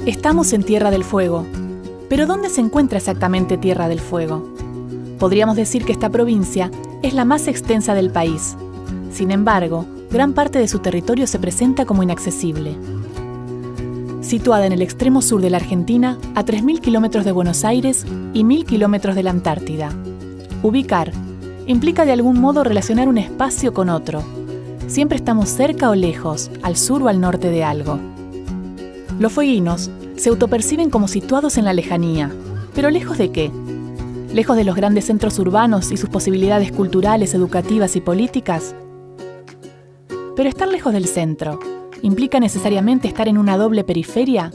Estamos en Tierra del Fuego. Pero ¿dónde se encuentra exactamente Tierra del Fuego? Podríamos decir que esta provincia es la más extensa del país. Sin embargo, gran parte de su territorio se presenta como inaccesible. Situada en el extremo sur de la Argentina, a 3.000 kilómetros de Buenos Aires y 1.000 kilómetros de la Antártida. Ubicar implica de algún modo relacionar un espacio con otro. Siempre estamos cerca o lejos, al sur o al norte de algo. Los fueguinos se autoperciben como situados en la lejanía. ¿Pero lejos de qué? ¿Lejos de los grandes centros urbanos y sus posibilidades culturales, educativas y políticas? Pero estar lejos del centro, ¿implica necesariamente estar en una doble periferia?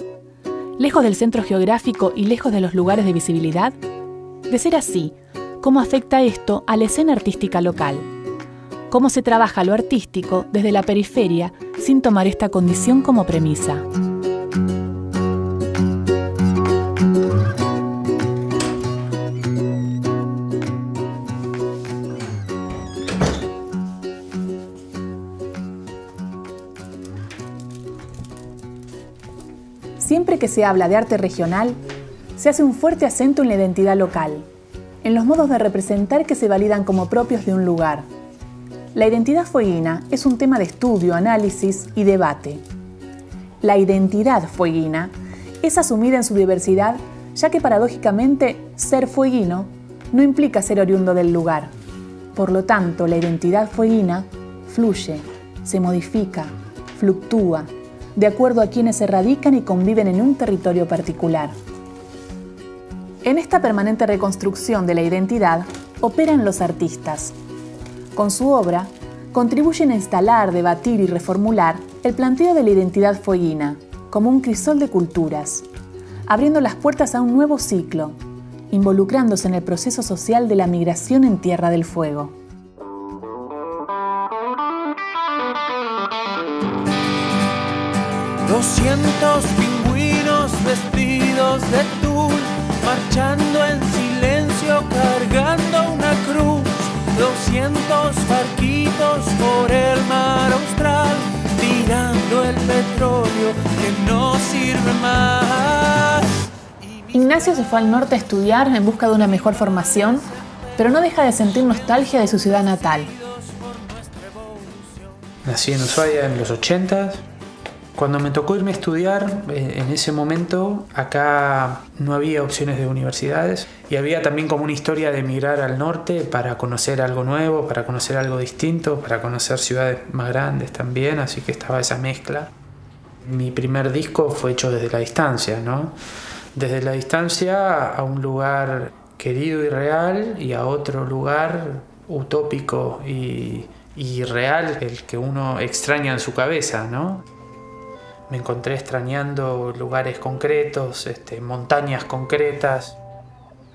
¿Lejos del centro geográfico y lejos de los lugares de visibilidad? De ser así, ¿cómo afecta esto a la escena artística local? ¿Cómo se trabaja lo artístico desde la periferia sin tomar esta condición como premisa? Siempre que se habla de arte regional, se hace un fuerte acento en la identidad local, en los modos de representar que se validan como propios de un lugar. La identidad fueguina es un tema de estudio, análisis y debate. La identidad fueguina es asumida en su diversidad, ya que paradójicamente ser fueguino no implica ser oriundo del lugar. Por lo tanto, la identidad fueguina fluye, se modifica, fluctúa, de acuerdo a quienes se radican y conviven en un territorio particular. En esta permanente reconstrucción de la identidad operan los artistas. Con su obra, contribuyen a instalar, debatir y reformular el planteo de la identidad fueguina como un crisol de culturas, abriendo las puertas a un nuevo ciclo, involucrándose en el proceso social de la migración en Tierra del Fuego. Doscientos pingüinos vestidos de tul, marchando en silencio, cargando una cruz. 200 barquitos por el mar austral, tirando el petróleo que no sirve más. Ignacio se fue al norte a estudiar en busca de una mejor formación, pero no deja de sentir nostalgia de su ciudad natal. Nací en Ushuaia en los 80. Cuando me tocó irme a estudiar, en ese momento, acá no había opciones de universidades y había también como una historia de emigrar al norte para conocer algo nuevo, para conocer algo distinto, para conocer ciudades más grandes también, así que estaba esa mezcla. Mi primer disco fue hecho desde la distancia, ¿no? Desde la distancia a un lugar querido y real y a otro lugar utópico y real, el que uno extraña en su cabeza, ¿no? Me encontré extrañando lugares concretos, montañas concretas,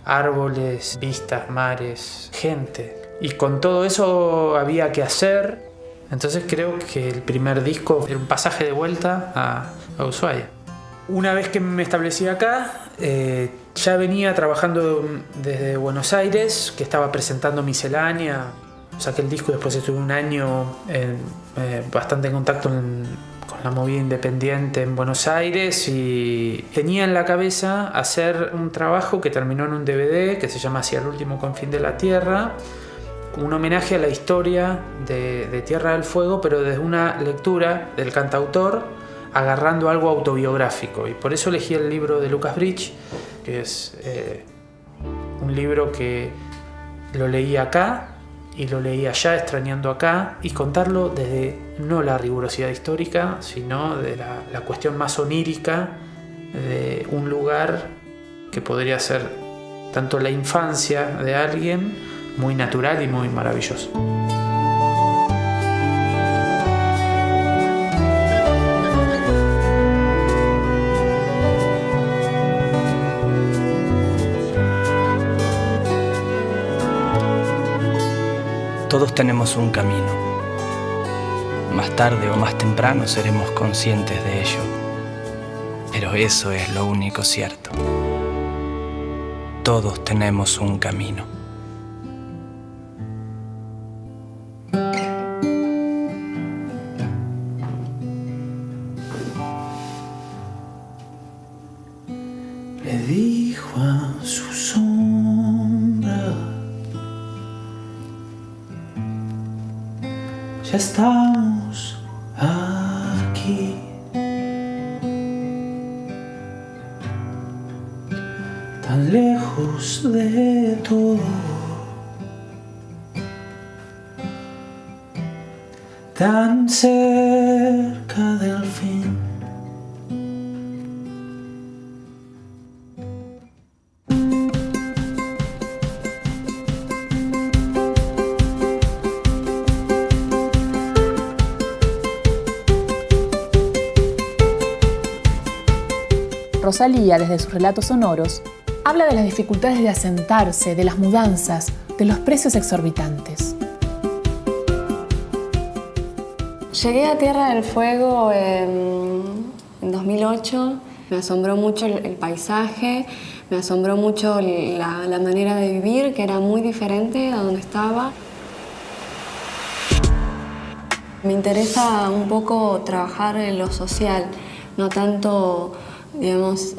árboles, vistas, mares, gente. Y con todo eso había que hacer. Entonces creo que el primer disco era un pasaje de vuelta a Ushuaia. Una vez que me establecí acá, ya venía trabajando desde Buenos Aires, que estaba presentando Miscelánea. Saqué el disco y después estuve un año bastante en contacto con la movida independiente en Buenos Aires y tenía en la cabeza hacer un trabajo que terminó en un DVD que se llama Hacia el último confín de la Tierra, un homenaje a la historia de Tierra del Fuego, pero desde una lectura del cantautor agarrando algo autobiográfico, y por eso elegí el libro de Lucas Bridge, que es un libro que lo leí acá y lo leí allá, extrañando acá, y contarlo desde no la rigurosidad histórica, sino de la cuestión más onírica de un lugar que podría ser tanto la infancia de alguien, muy natural y muy maravilloso. Todos tenemos un camino. Más tarde o más temprano seremos conscientes de ello. Pero eso es lo único cierto. Todos tenemos un camino. le dijo a su sombra: ya estamos aquí. Tan lejos de todo, tan cerca del fin. Rosalía, desde sus relatos sonoros, habla de las dificultades de asentarse, de las mudanzas, de los precios exorbitantes. Llegué a Tierra del Fuego en 2008. Me asombró mucho el paisaje, me asombró mucho la manera de vivir, que era muy diferente a donde estaba. Me interesa un poco trabajar en lo social, no tanto, digamos,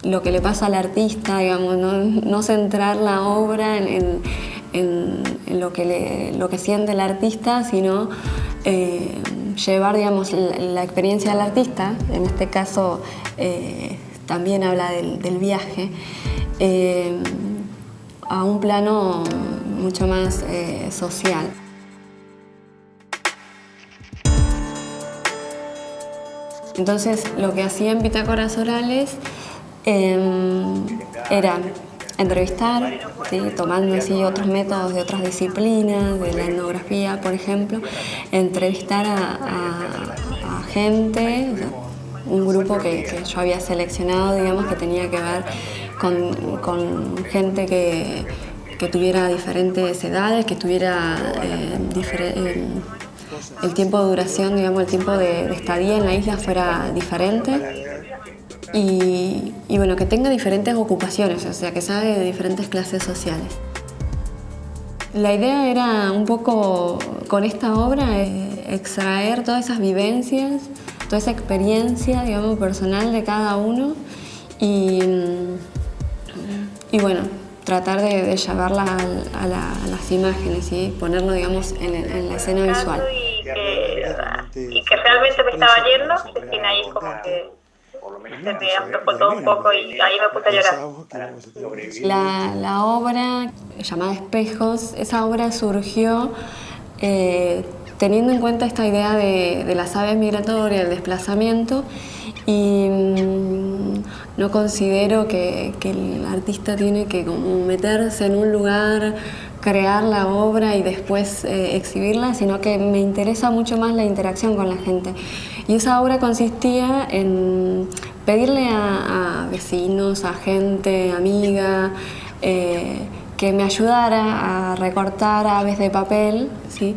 lo que le pasa al artista, digamos, no centrar la obra en lo que siente el artista, sino llevar, digamos, la experiencia del artista, en este caso también habla del viaje, a un plano mucho más social. Entonces, lo que hacía en Bitácoras Orales era entrevistar, ¿sí? Tomando así otros métodos de otras disciplinas, de la etnografía, por ejemplo, entrevistar a gente, un grupo que yo había seleccionado, digamos, que tenía que ver con gente que tuviera diferentes edades, que tuviera el tiempo de duración, digamos, el tiempo de estadía en la isla fuera diferente. Y bueno, que tenga diferentes ocupaciones, o sea, que sea de diferentes clases sociales. La idea era un poco, con esta obra, extraer todas esas vivencias, toda esa experiencia, digamos, personal de cada uno y bueno, tratar de llevarla a las imágenes, ¿sí? Ponerlo, digamos, en la escena visual. Y que realmente me estaba yendo, sin ahí como que se me aflojó todo un poco y ahí me puse a llorar. La obra llamada Espejos, esa obra surgió teniendo en cuenta esta idea de las aves migratorias, el desplazamiento, y no considero que el artista tiene que como meterse en un lugar, crear la obra y después exhibirla, sino que me interesa mucho más la interacción con la gente. Y esa obra consistía en pedirle a vecinos, a gente, amiga, que me ayudara a recortar aves de papel, ¿sí?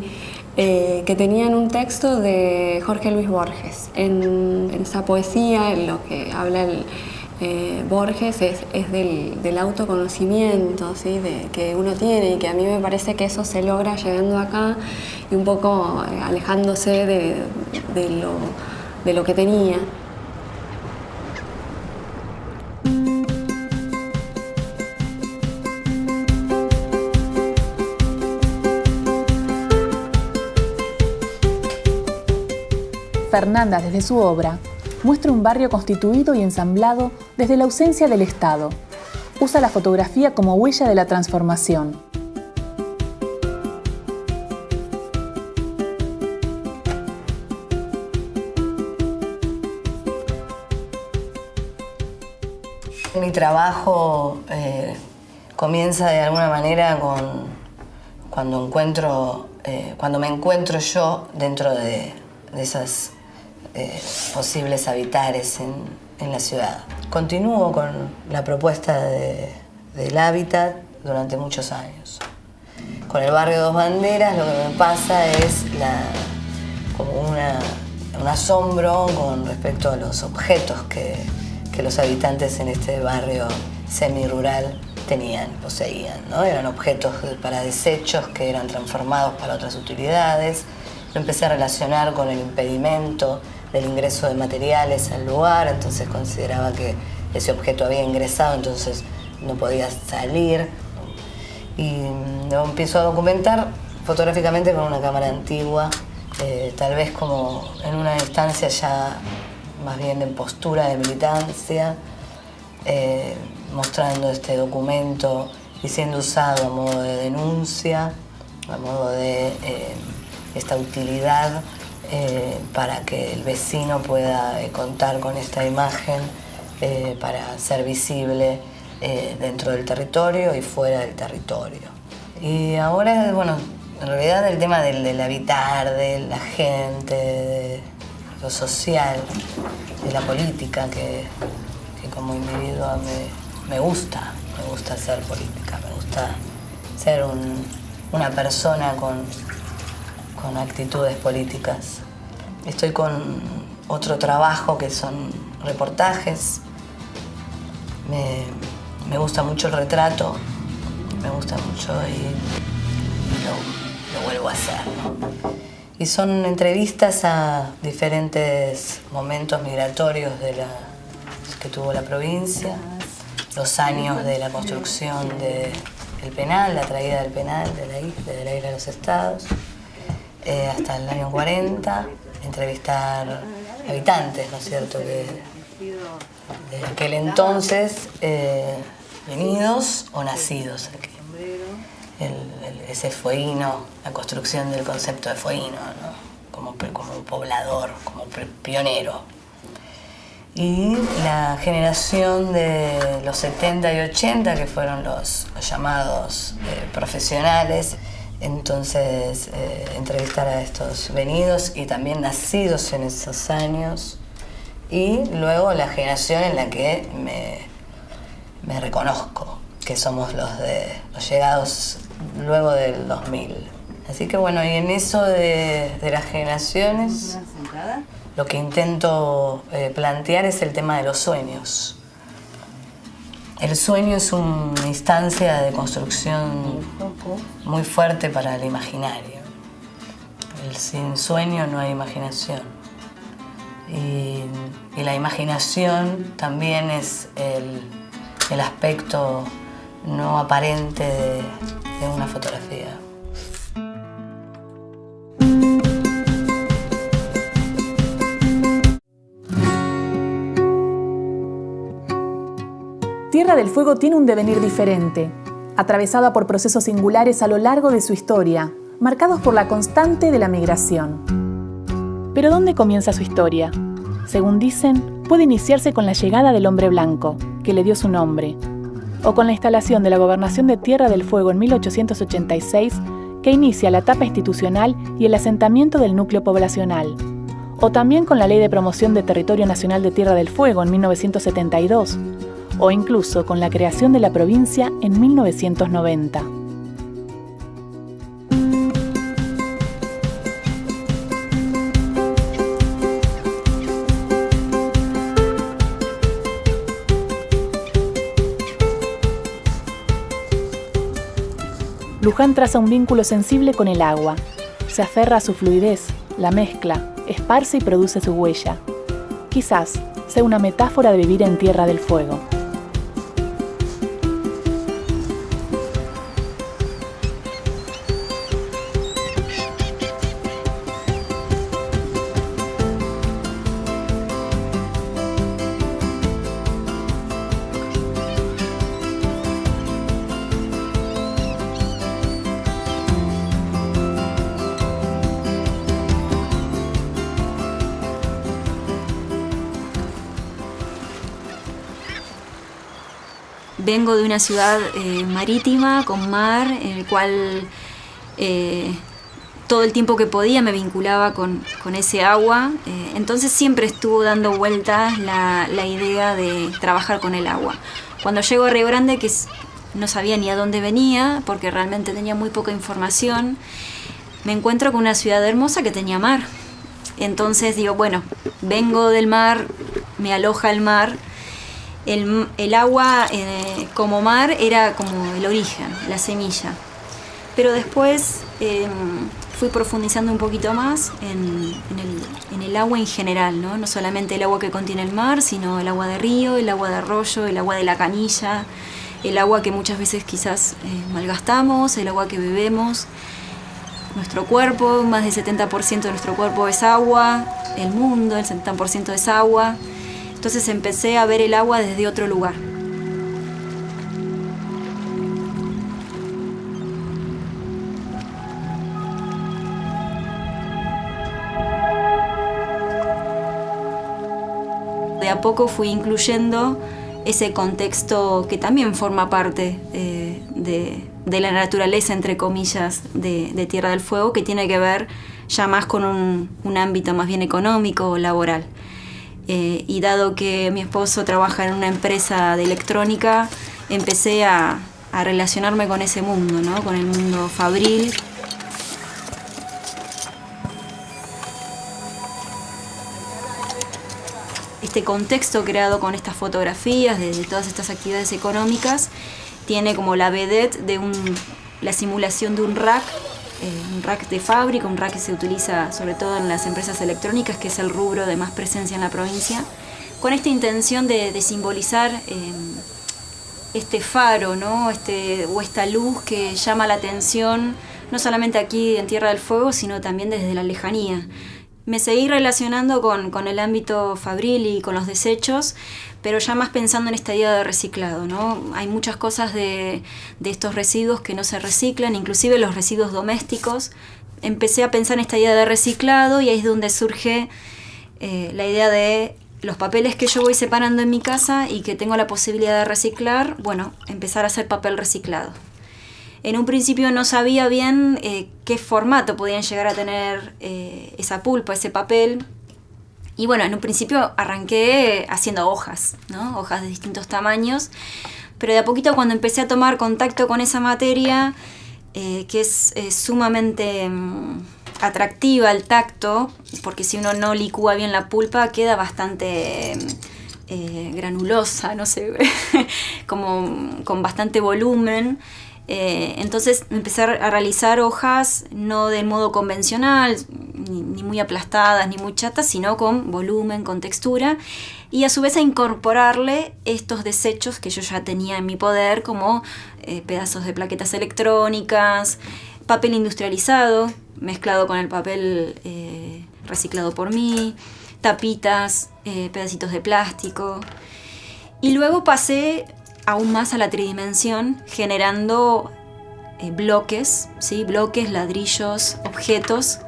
Que tenían un texto de Jorge Luis Borges. En esa poesía, en lo que habla Borges es del autoconocimiento, ¿sí? Que uno tiene, y que a mí me parece que eso se logra llegando acá y un poco alejándose de lo que tenía. Fernanda, desde su obra, muestra un barrio constituido y ensamblado desde la ausencia del Estado. Usa la fotografía como huella de la transformación. Mi trabajo comienza de alguna manera cuando me encuentro yo dentro de esas posibles habitares en la ciudad. Continúo con la propuesta del hábitat durante muchos años. Con el barrio Dos Banderas lo que me pasa es como un asombro con respecto a los objetos que los habitantes en este barrio semirural poseían, ¿no? Eran objetos para desechos que eran transformados para otras utilidades. Lo empecé a relacionar con el impedimento del ingreso de materiales al lugar, entonces consideraba que ese objeto había ingresado, entonces no podía salir. Y lo empiezo a documentar fotográficamente con una cámara antigua, tal vez como en una instancia ya más bien en postura de militancia, mostrando este documento y siendo usado a modo de denuncia, a modo de esta utilidad para que el vecino pueda contar con esta imagen para ser visible dentro del territorio y fuera del territorio. Y ahora, bueno, en realidad el tema del habitar, de la gente, de lo social, de la política, que como individuo me gusta hacer política, me gusta ser una persona con actitudes políticas. Estoy con otro trabajo que son reportajes. Me gusta mucho el retrato, me gusta mucho y lo vuelvo a hacer, ¿no? Y son entrevistas a diferentes momentos migratorios que tuvo la provincia, los años de la construcción del penal, la traída del penal de la isla de los Estados, hasta el año 40, entrevistar habitantes, ¿no es cierto?, de aquel entonces, venidos o nacidos aquí. Ese fueguino, la construcción del concepto de fueguino, ¿no?, como poblador, como pionero. Y la generación de los 70 y 80, que fueron los llamados profesionales, entonces entrevistar a estos venidos y también nacidos en esos años, y luego la generación en la que me reconozco, que somos los llegados luego del 2000. Así que bueno, y en eso de las generaciones, lo que intento plantear es el tema de los sueños. El sueño es una instancia de construcción muy fuerte para el imaginario. Sin sueño no hay imaginación. Y la imaginación también es el aspecto no aparente de una fotografía. Tierra del Fuego tiene un devenir diferente, atravesada por procesos singulares a lo largo de su historia, marcados por la constante de la migración. Pero ¿dónde comienza su historia? Según dicen, puede iniciarse con la llegada del hombre blanco, que le dio su nombre, o con la instalación de la Gobernación de Tierra del Fuego en 1886, que inicia la etapa institucional y el asentamiento del núcleo poblacional, o también con la Ley de Promoción de Territorio Nacional de Tierra del Fuego en 1972, o incluso con la creación de la provincia en 1990. Luján traza un vínculo sensible con el agua. Se aferra a su fluidez, la mezcla, esparce y produce su huella. Quizás sea una metáfora de vivir en Tierra del Fuego. Vengo de una ciudad marítima, con mar, en el cual todo el tiempo que podía me vinculaba con ese agua. Entonces siempre estuvo dando vueltas la idea de trabajar con el agua. Cuando llego a Río Grande, que no sabía ni a dónde venía, porque realmente tenía muy poca información, me encuentro con una ciudad hermosa que tenía mar. Entonces digo, bueno, vengo del mar, me aloja el mar. El agua como mar era como el origen, la semilla. Pero después fui profundizando un poquito más en el agua en general, ¿no? No solamente el agua que contiene el mar, sino el agua de río, el agua de arroyo, el agua de la canilla, el agua que muchas veces quizás malgastamos, el agua que bebemos. Nuestro cuerpo, más del 70% de nuestro cuerpo es agua, el mundo, el 70% es agua. Entonces empecé a ver el agua desde otro lugar. De a poco fui incluyendo ese contexto que también forma parte de la naturaleza, entre comillas, de Tierra del Fuego, que tiene que ver ya más con un ámbito más bien económico o laboral. Y dado que mi esposo trabaja en una empresa de electrónica, empecé a relacionarme con ese mundo, ¿no? Con el mundo fabril. Este contexto creado con estas fotografías de todas estas actividades económicas tiene como la vedette de la simulación de un rack de fábrica, un rack que se utiliza sobre todo en las empresas electrónicas, que es el rubro de más presencia en la provincia, con esta intención de simbolizar este faro, ¿no? O esta luz que llama la atención, no solamente aquí en Tierra del Fuego, sino también desde la lejanía. Me seguí relacionando con el ámbito fabril y con los desechos, pero ya más pensando en esta idea de reciclado, ¿no? Hay muchas cosas de estos residuos que no se reciclan, inclusive los residuos domésticos. Empecé a pensar en esta idea de reciclado y ahí es donde surge la idea de los papeles que yo voy separando en mi casa y que tengo la posibilidad de reciclar, bueno, empezar a hacer papel reciclado. En un principio no sabía bien qué formato podían llegar a tener esa pulpa, ese papel. Y bueno, en un principio arranqué haciendo hojas, ¿no? Hojas de distintos tamaños. Pero de a poquito, cuando empecé a tomar contacto con esa materia, que es sumamente atractiva al tacto, porque si uno no licúa bien la pulpa, queda bastante granulosa, no sé, como con bastante volumen. Entonces empecé a realizar hojas no del modo convencional, ni muy aplastadas, ni muy chatas, sino con volumen, con textura, y a su vez a incorporarle estos desechos que yo ya tenía en mi poder, como pedazos de plaquetas electrónicas, papel industrializado, mezclado con el papel reciclado por mí, tapitas, pedacitos de plástico. Y luego pasé aún más a la tridimensión, generando bloques, ¿sí? Bloques, ladrillos, objetos.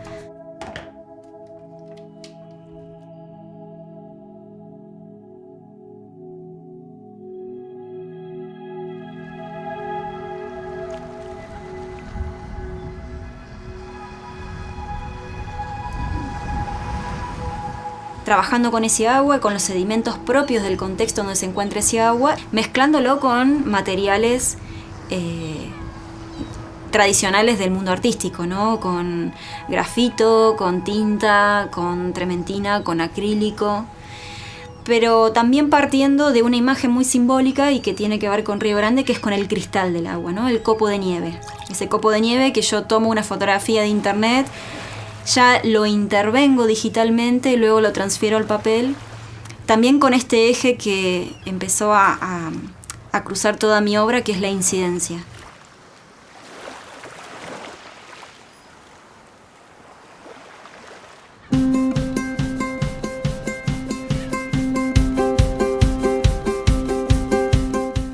Trabajando con ese agua, con los sedimentos propios del contexto donde se encuentra ese agua, mezclándolo con materiales tradicionales del mundo artístico, ¿no? Con grafito, con tinta, con trementina, con acrílico, pero también partiendo de una imagen muy simbólica y que tiene que ver con Río Grande, que es con el cristal del agua, ¿no? El copo de nieve. Ese copo de nieve que yo tomo una fotografía de internet, ya lo intervengo digitalmente y luego lo transfiero al papel, también con este eje que empezó a cruzar toda mi obra, que es la incidencia.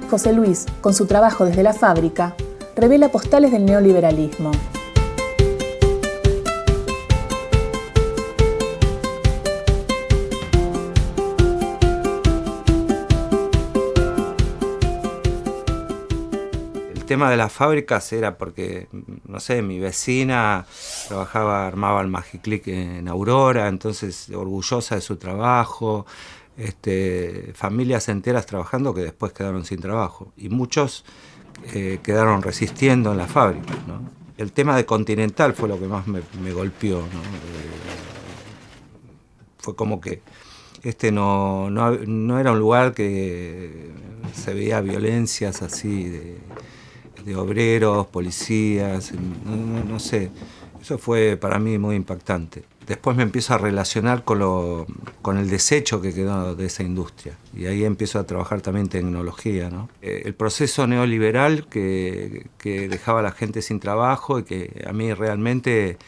José Luis, con su trabajo desde la fábrica, revela postales del neoliberalismo. El tema de las fábricas era porque, no sé, mi vecina armaba el Magiclick en Aurora, entonces orgullosa de su trabajo, familias enteras trabajando que después quedaron sin trabajo y muchos quedaron resistiendo en las fábricas, ¿no? El tema de Continental fue lo que más me golpeó, ¿no? Fue como que no era un lugar que se veía violencias así de obreros, policías, no sé. Eso fue para mí muy impactante. después me empiezo a relacionar con el desecho que quedó de esa industria. Y ahí empiezo a trabajar también tecnología, ¿no? El proceso neoliberal que dejaba a la gente sin trabajo y que a mí realmente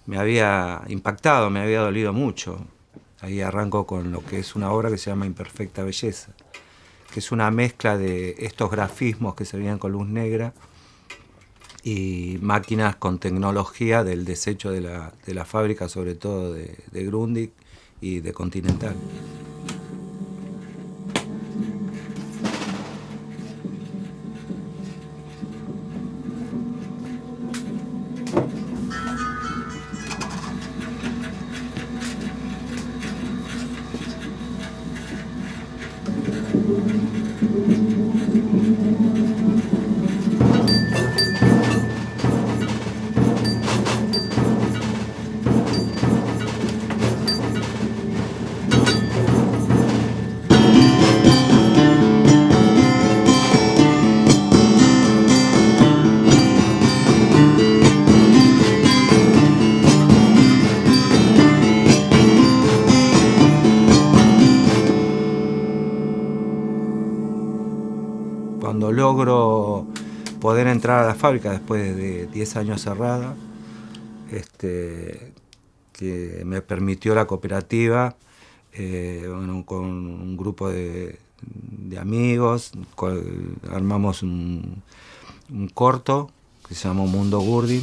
me había impactado, me había dolido mucho. Ahí arranco con lo que es una obra que se llama Imperfecta Belleza, que es una mezcla de estos grafismos que se veían con luz negra y máquinas con tecnología del desecho de la fábrica, sobre todo de Grundig y de Continental. Cuando logro poder entrar a la fábrica después de 10 años cerrada, que me permitió la cooperativa, con un grupo de amigos, armamos un corto que se llamó Mundo Gurdin.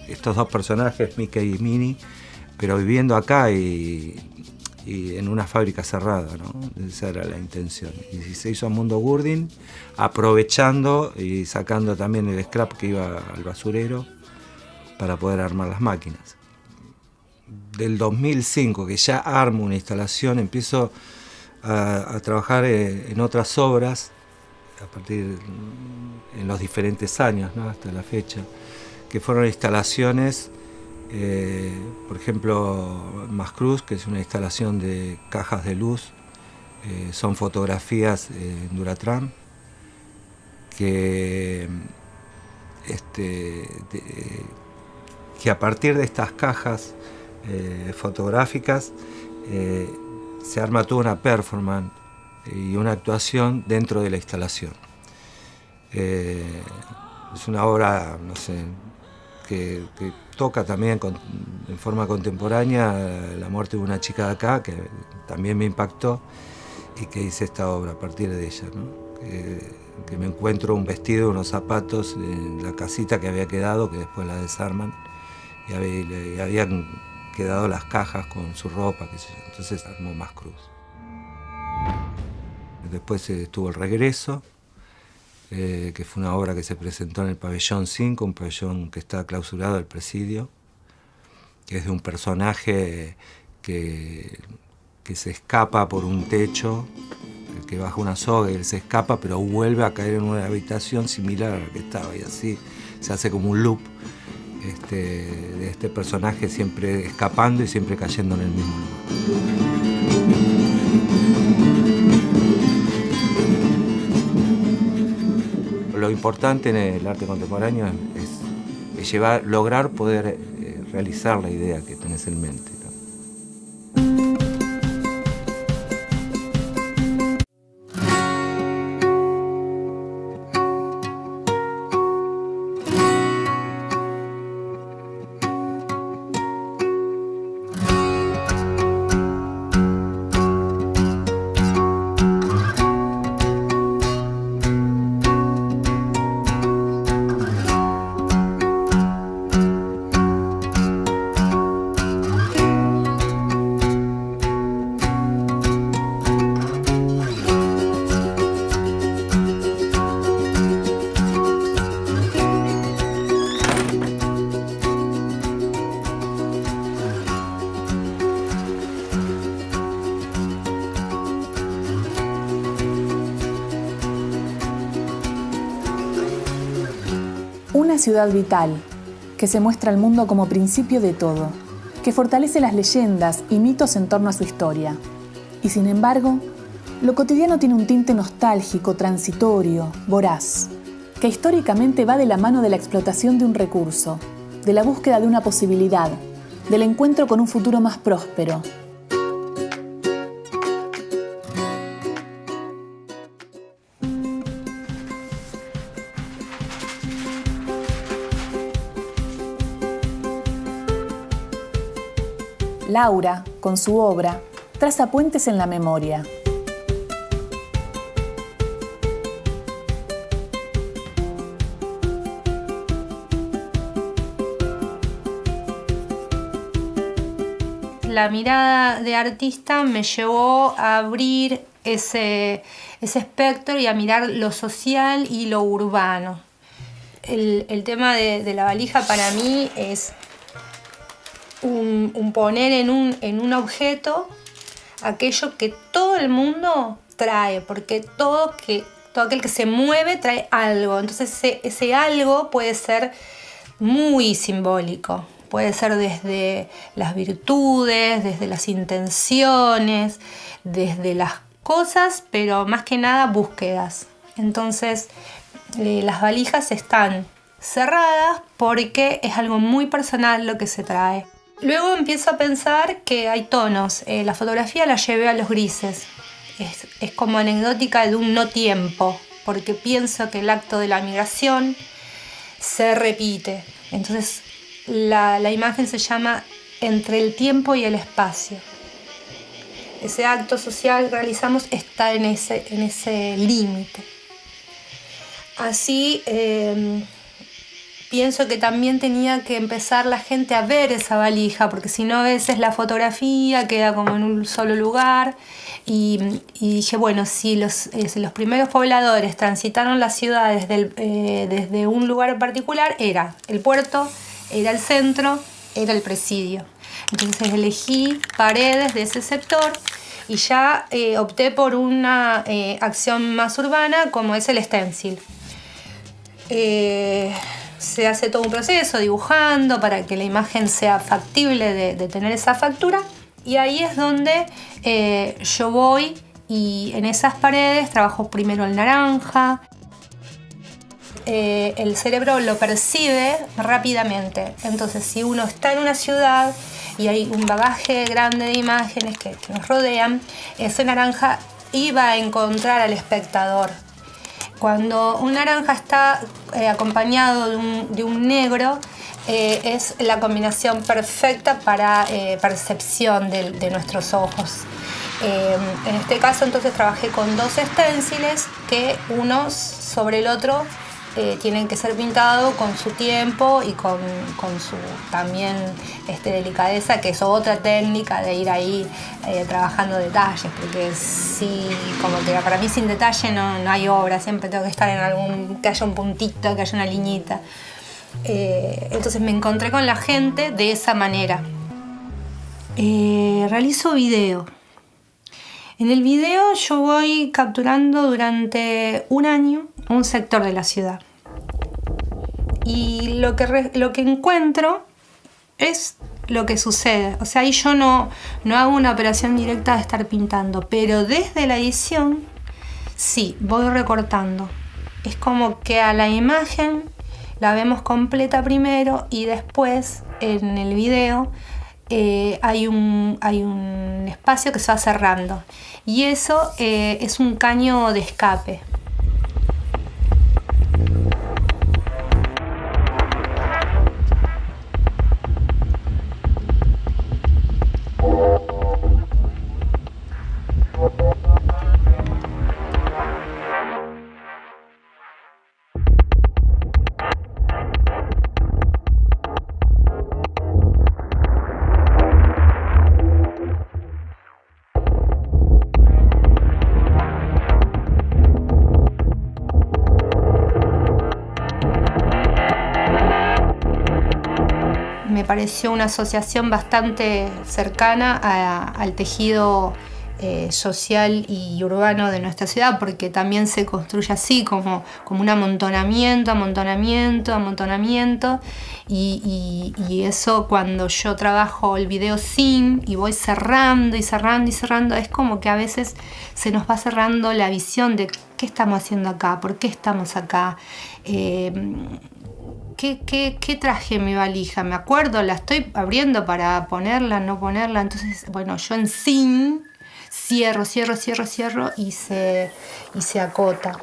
Estos dos personajes, Mickey y Minnie, pero viviendo acá y en una fábrica cerrada, ¿no? Esa era la intención. Y se hizo Mundo Gurdin, aprovechando y sacando también el scrap que iba al basurero para poder armar las máquinas. Del 2005, que ya armo una instalación, empiezo a trabajar en otras obras, a partir en los diferentes años, ¿no? Hasta la fecha, que fueron instalaciones, por ejemplo, Mascruz, que es una instalación de cajas de luz, son fotografías en Duratram, que a partir de estas cajas fotográficas se arma toda una performance y una actuación dentro de la instalación. Es una obra, no sé, que toca también en forma contemporánea la muerte de una chica de acá, que también me impactó, y que hice esta obra a partir de ella, ¿no? Que me encuentro un vestido, unos zapatos en la casita que había quedado, que después la desarman, y habían quedado las cajas con su ropa, qué sé yo. Entonces armó Mascruz. Después estuvo El Regreso, que fue una obra que se presentó en el pabellón 5, un pabellón que está clausurado del presidio, que es de un personaje que se escapa por un techo, que baja una soga y él se escapa, pero vuelve a caer en una habitación similar a la que estaba, y así se hace como un loop de este personaje siempre escapando y siempre cayendo en el mismo lugar. Lo importante en el arte contemporáneo es lograr poder realizar la idea que tenés en mente, ¿no? una ciudad vital, que se muestra al mundo como principio de todo, que fortalece las leyendas y mitos en torno a su historia. Y sin embargo, lo cotidiano tiene un tinte nostálgico, transitorio, voraz, que históricamente va de la mano de la explotación de un recurso, de la búsqueda de una posibilidad, del encuentro con un futuro más próspero. Laura, con su obra, traza puentes en la memoria. La mirada de artista me llevó a abrir ese espectro y a mirar lo social y lo urbano. El tema de la valija para mí es un poner en un objeto aquello que todo el mundo trae, porque todo aquel que se mueve trae algo. Entonces ese algo puede ser muy simbólico. Puede ser desde las virtudes, desde las intenciones, desde las cosas, pero más que nada búsquedas. Entonces las valijas están cerradas porque es algo muy personal lo que se trae. Luego empiezo a pensar que hay tonos. La fotografía la llevé a los grises. Es como anecdótica de un no tiempo, porque pienso que el acto de la migración se repite. Entonces la imagen se llama Entre el tiempo y el espacio. Ese acto social que realizamos está en ese límite. Así pienso que también tenía que empezar la gente a ver esa valija, porque si no a veces la fotografía queda como en un solo lugar. Y dije, bueno, si los primeros pobladores transitaron las ciudades desde un lugar en particular, era el puerto, era el centro, era el presidio. Entonces elegí paredes de ese sector y ya opté por una acción más urbana como es el stencil. Se hace todo un proceso dibujando para que la imagen sea factible de tener esa factura, y ahí es donde yo voy y en esas paredes trabajo primero el naranja. El cerebro lo percibe rápidamente. Entonces, si uno está en una ciudad y hay un bagaje grande de imágenes que nos rodean, ese naranja iba a encontrar al espectador. Cuando un naranja está acompañado de un negro, es la combinación perfecta para percepción de nuestros ojos. En este caso, entonces, trabajé con 2 stenciles que uno sobre el otro tienen que ser pintados con su tiempo y con su también delicadeza, que es otra técnica de ir ahí trabajando detalles, porque sí, como que para mí sin detalle no hay obra, siempre tengo que estar en que haya un puntito, que haya una liñita. Entonces me encontré con la gente de esa manera. Realizo video. En el video yo voy capturando durante un año un sector de la ciudad. Y lo que encuentro es lo que sucede. O sea, ahí yo no hago una operación directa de estar pintando, pero desde la edición sí, voy recortando. Es como que a la imagen la vemos completa primero y después en el video hay un espacio que se va cerrando. Y eso es un caño de escape. Me pareció una asociación bastante cercana al tejido social y urbano de nuestra ciudad, porque también se construye así, como un amontonamiento, y eso cuando yo trabajo el video sim y voy cerrando, es como que a veces se nos va cerrando la visión de qué estamos haciendo acá, por qué estamos acá, ¿Qué traje en mi valija? Me acuerdo, la estoy abriendo para ponerla, no ponerla. Entonces, bueno, yo en sim cierro y se acota.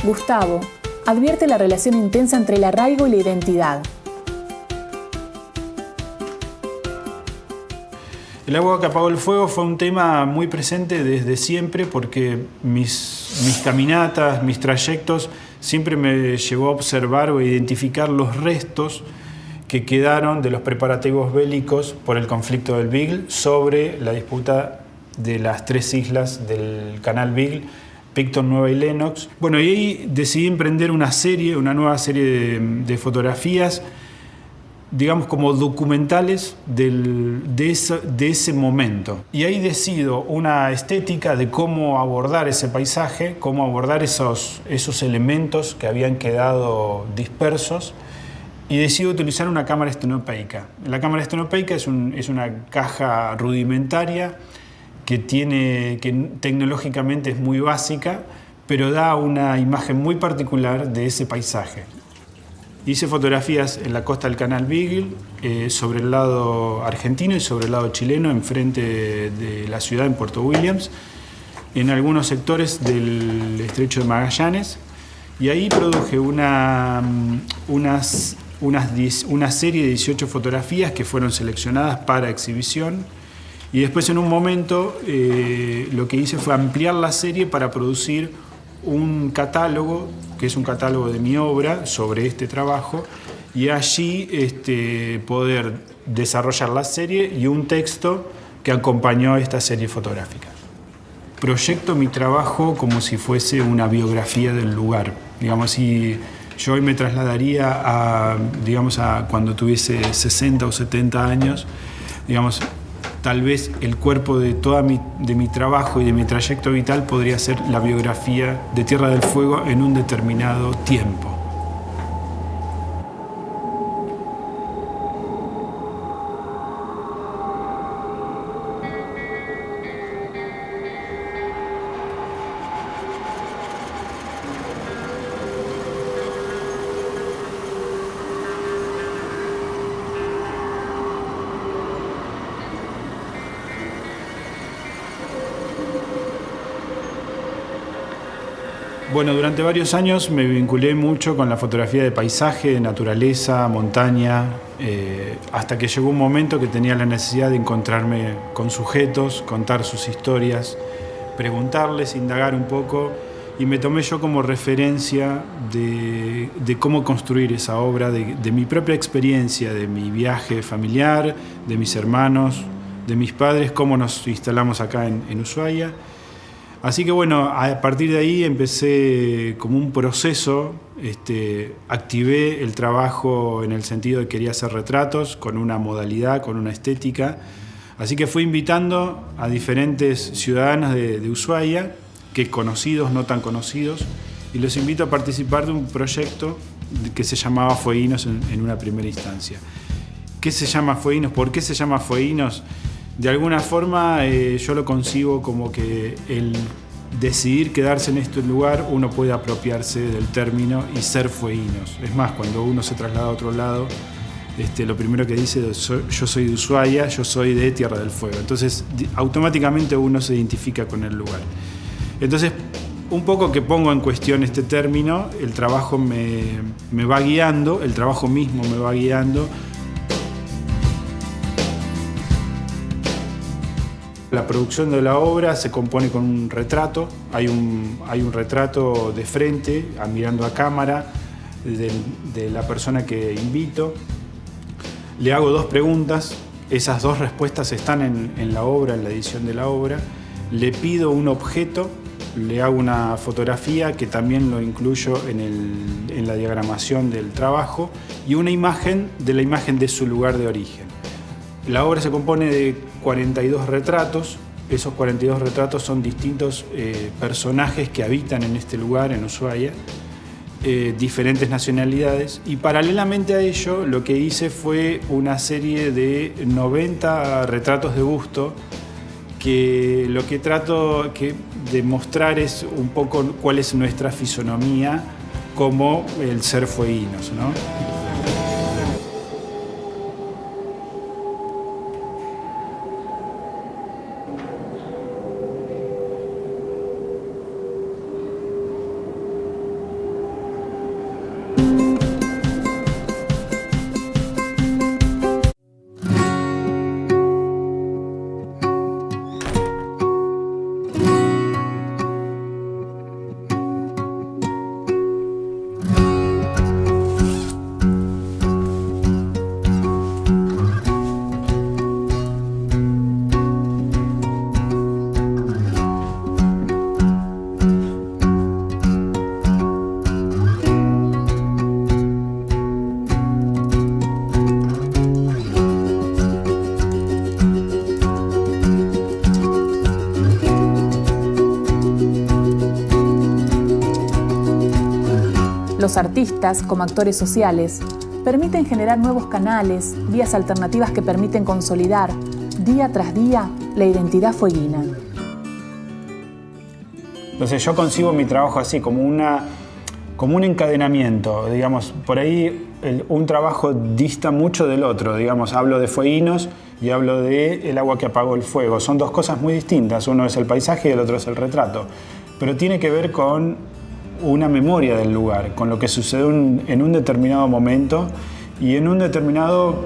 Gustavo advierte la relación intensa entre el arraigo y la identidad. El agua que apagó el fuego fue un tema muy presente desde siempre, porque mis caminatas, mis trayectos, siempre me llevó a observar o a identificar los restos que quedaron de los preparativos bélicos por el conflicto del Beagle sobre la disputa de las 3 islas del canal Beagle, Picton, Nueva y Lennox. Bueno, y ahí decidí emprender una nueva serie de fotografías, digamos como documentales de ese momento. Y ahí decido una estética de cómo abordar ese paisaje, cómo abordar esos elementos que habían quedado dispersos, y decido utilizar una cámara estenopeica. La cámara estenopeica es una caja rudimentaria que tecnológicamente es muy básica, pero da una imagen muy particular de ese paisaje. Hice fotografías en la costa del canal Beagle, sobre el lado argentino y sobre el lado chileno, enfrente de la ciudad, en Puerto Williams, en algunos sectores del estrecho de Magallanes, y ahí produje una serie de 18 fotografías que fueron seleccionadas para exhibición. Y después, en un momento, lo que hice fue ampliar la serie para producir un catálogo, que es un catálogo de mi obra sobre este trabajo, y allí poder desarrollar la serie y un texto que acompañó a esta serie fotográfica. Proyecto mi trabajo como si fuese una biografía del lugar. Digamos, si yo hoy me trasladaría a cuando tuviese 60 o 70 años, digamos, tal vez el cuerpo de mi trabajo y de mi trayecto vital podría ser la biografía de Tierra del Fuego en un determinado tiempo. Bueno, durante varios años me vinculé mucho con la fotografía de paisaje, de naturaleza, montaña, hasta que llegó un momento que tenía la necesidad de encontrarme con sujetos, contar sus historias, preguntarles, indagar un poco, y me tomé yo como referencia de cómo construir esa obra, de mi propia experiencia, de mi viaje familiar, de mis hermanos, de mis padres, cómo nos instalamos acá en Ushuaia. Así que bueno, a partir de ahí empecé como un proceso, activé el trabajo en el sentido de que quería hacer retratos con una modalidad, con una estética. Así que fui invitando a diferentes ciudadanos de Ushuaia, que conocidos, no tan conocidos, y los invito a participar de un proyecto que se llamaba Fueguinos en una primera instancia. ¿Qué se llama Fueguinos? ¿Por qué se llama Fueguinos? De alguna forma yo lo concibo como que el decidir quedarse en este lugar, uno puede apropiarse del término y ser fueguinos. Es más, cuando uno se traslada a otro lado, lo primero que dice, yo soy de Ushuaia, yo soy de Tierra del Fuego. Entonces automáticamente uno se identifica con el lugar. Entonces, un poco que pongo en cuestión este término, el trabajo me va guiando, el trabajo mismo me va guiando. La producción de la obra se compone con un retrato, hay un retrato de frente, mirando a cámara, de la persona que invito. Le hago 2 preguntas Esas dos respuestas están en la obra, en la edición de la obra. Le pido un objeto, le hago una fotografía que también lo incluyo en la diagramación del trabajo y una imagen de su lugar de origen. La obra se compone de 42 retratos. Esos 42 retratos son distintos personajes que habitan en este lugar, en Ushuaia, diferentes nacionalidades, y paralelamente a ello lo que hice fue una serie de 90 retratos de busto que lo que trato de mostrar es un poco cuál es nuestra fisonomía como el ser fueguinos, ¿no? Los artistas, como actores sociales, permiten generar nuevos canales, vías alternativas que permiten consolidar, día tras día, la identidad fueguina. Entonces yo concibo mi trabajo así, como un encadenamiento, digamos, por ahí un trabajo dista mucho del otro, digamos, hablo de fueguinos y hablo de el agua que apagó el fuego. Son dos cosas muy distintas, uno es el paisaje y el otro es el retrato, pero tiene que ver con una memoria del lugar, con lo que sucedió en un determinado momento y en un determinado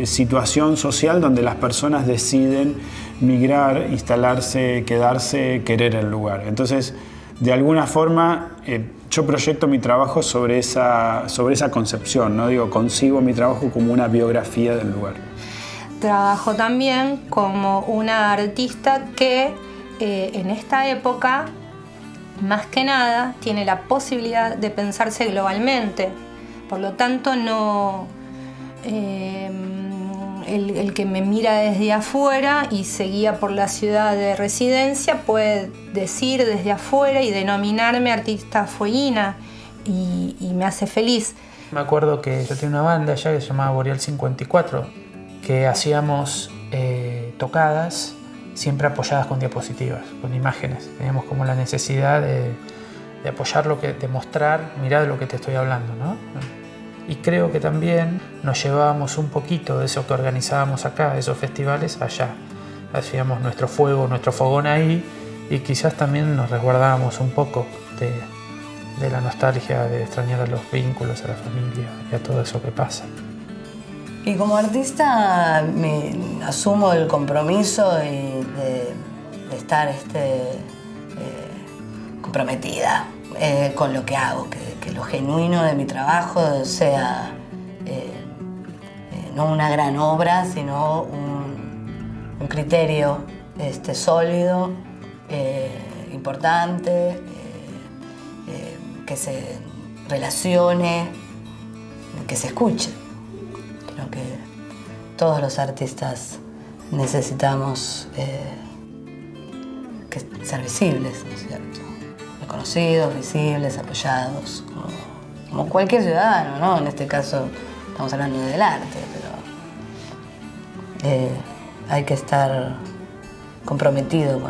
situación social donde las personas deciden migrar, instalarse, quedarse, querer el lugar. Entonces, de alguna forma, yo proyecto mi trabajo sobre esa concepción, ¿no? Digo, concibo mi trabajo como una biografía del lugar. Trabajo también como una artista que en esta época, más que nada, tiene la posibilidad de pensarse globalmente. Por lo tanto, no el que me mira desde afuera y se guía por la ciudad de residencia puede decir desde afuera y denominarme artista fueguina y me hace feliz. Me acuerdo que yo tenía una banda allá que se llamaba Boreal 54, que hacíamos tocadas siempre apoyadas con diapositivas, con imágenes. Teníamos como la necesidad de apoyar de mostrar, mirá de lo que te estoy hablando, ¿no? Y creo que también nos llevábamos un poquito de eso que organizábamos acá, esos festivales, allá. Hacíamos nuestro fuego, nuestro fogón ahí, y quizás también nos resguardábamos un poco de la nostalgia, de extrañar a los vínculos, a la familia y a todo eso que pasa. Y como artista asumo el compromiso de estar comprometida con lo que hago, que lo genuino de mi trabajo sea no una gran obra, sino un criterio sólido, importante, que se relacione, que se escuche. Creo que todos los artistas necesitamos ser visibles, ¿no es cierto? Reconocidos, visibles, apoyados, como cualquier ciudadano, ¿no? En este caso estamos hablando del arte, pero hay que estar comprometido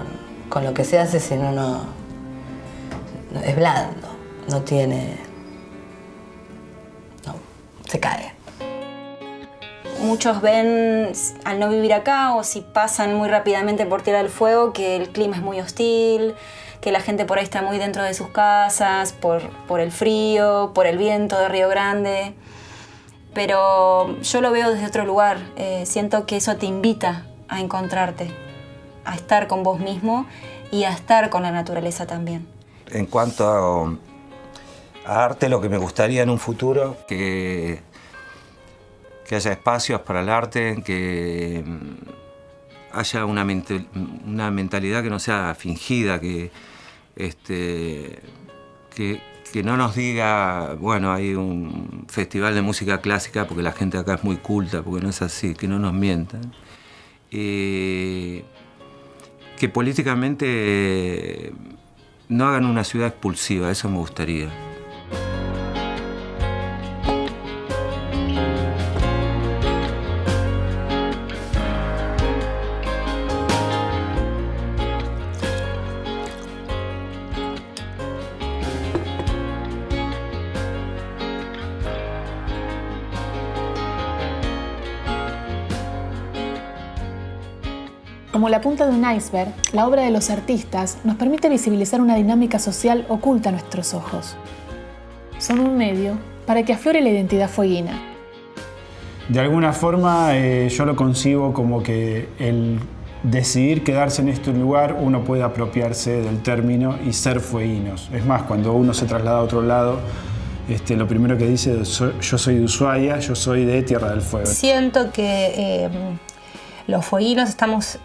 con lo que se hace, si no es blando, se cae. Muchos ven, al no vivir acá o si pasan muy rápidamente por Tierra del Fuego, que el clima es muy hostil, que la gente por ahí está muy dentro de sus casas, por el frío, por el viento de Río Grande. Pero yo lo veo desde otro lugar. Siento que eso te invita a encontrarte, a estar con vos mismo y a estar con la naturaleza también. En cuanto a arte, lo que me gustaría en un futuro, que haya espacios para el arte, que haya una mentalidad que no sea fingida, que no nos diga, bueno, hay un festival de música clásica porque la gente acá es muy culta, porque no es así, que no nos mientan. Que políticamente no hagan una ciudad expulsiva, eso me gustaría. Como la punta de un iceberg, la obra de los artistas nos permite visibilizar una dinámica social oculta a nuestros ojos. Son un medio para que aflore la identidad fueguina. De alguna forma yo lo concibo como que el decidir quedarse en este lugar uno puede apropiarse del término y ser fueguinos. Es más, cuando uno se traslada a otro lado, lo primero que dice es: yo soy de Ushuaia, yo soy de Tierra del Fuego. Siento que los fueguinos estamos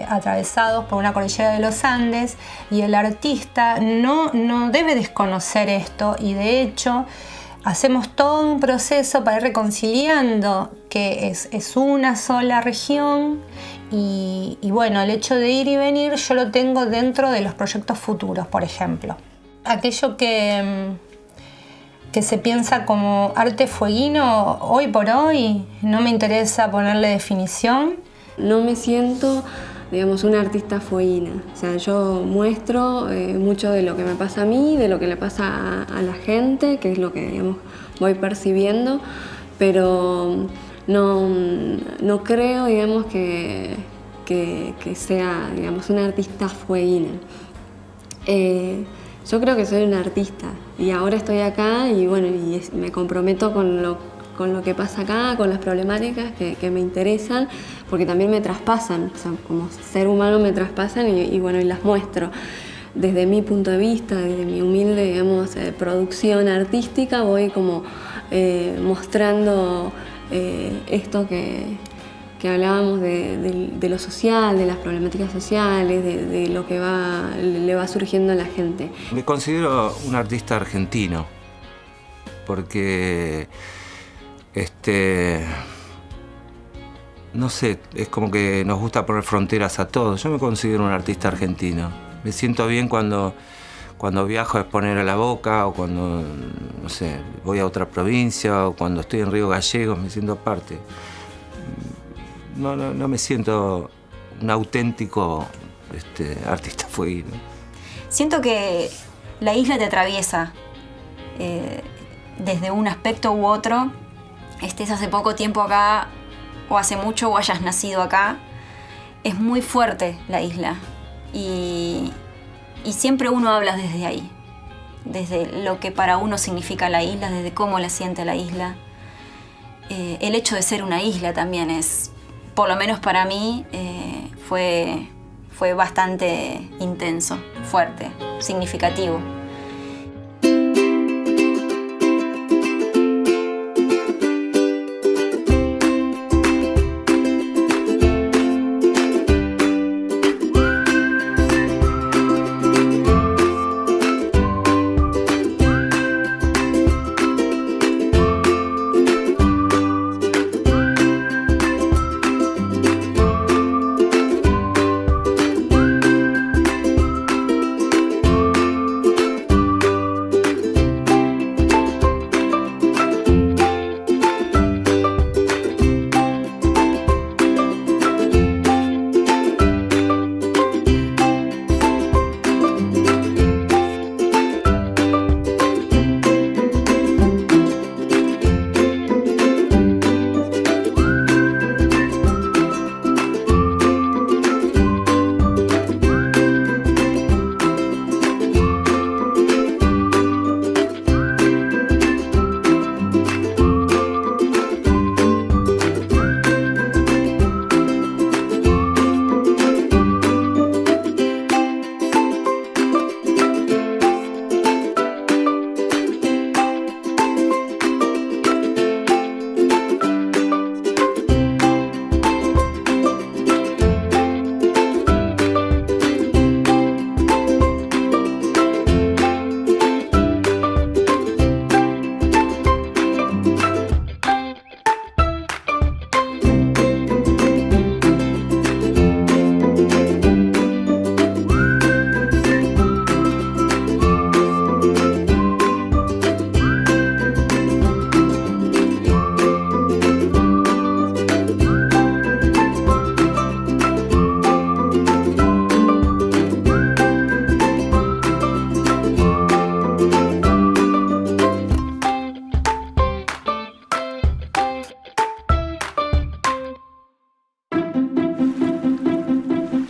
atravesados por una cordillera de los Andes y el artista no debe desconocer esto, y de hecho hacemos todo un proceso para ir reconciliando que es una sola región y bueno, el hecho de ir y venir yo lo tengo dentro de los proyectos futuros, por ejemplo. Aquello que se piensa como arte fueguino, hoy por hoy no me interesa ponerle definición. No me siento, digamos, una artista fueguina. O sea, yo muestro mucho de lo que me pasa a mí, de lo que le pasa a la gente, que es lo que, digamos, voy percibiendo, pero no creo, digamos, que sea, digamos, una artista fueguina. Yo creo que soy una artista y ahora estoy acá y bueno, me comprometo con lo que pasa acá, con las problemáticas que me interesan, porque también me traspasan, o sea, como ser humano me traspasan y bueno, y las muestro. Desde mi punto de vista, desde mi humilde, digamos, producción artística, voy como mostrando esto que hablábamos de lo social, de las problemáticas sociales, de lo que le va surgiendo a la gente. Me considero un artista argentino, porque no sé, es como que nos gusta poner fronteras a todos. Yo me considero un artista argentino. Me siento bien cuando viajo a exponer a La Boca, o cuando, no sé, voy a otra provincia, o cuando estoy en Río Gallegos, me siento parte. No me siento un auténtico artista fueguino. Siento que la isla te atraviesa desde un aspecto u otro. Estés hace poco tiempo acá, o hace mucho, o hayas nacido acá, es muy fuerte la isla. Y siempre uno habla desde ahí, desde lo que para uno significa la isla, desde cómo la siente la isla. El hecho de ser una isla también es, por lo menos para mí, fue bastante intenso, fuerte, significativo.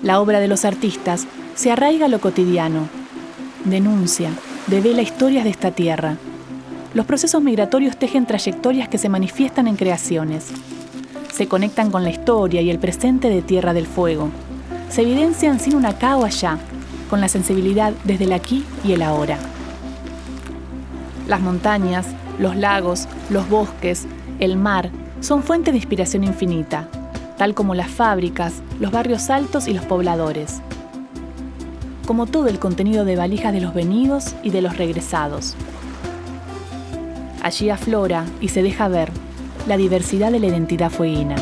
La obra de los artistas se arraiga a lo cotidiano, denuncia, devela historias de esta tierra. Los procesos migratorios tejen trayectorias que se manifiestan en creaciones. Se conectan con la historia y el presente de Tierra del Fuego. Se evidencian sin un acá o allá, con la sensibilidad desde el aquí y el ahora. Las montañas, los lagos, los bosques, el mar, son fuente de inspiración infinita, tal como las fábricas, los barrios altos y los pobladores. Como todo el contenido de valijas de los venidos y de los regresados. Allí aflora y se deja ver la diversidad de la identidad fueguina.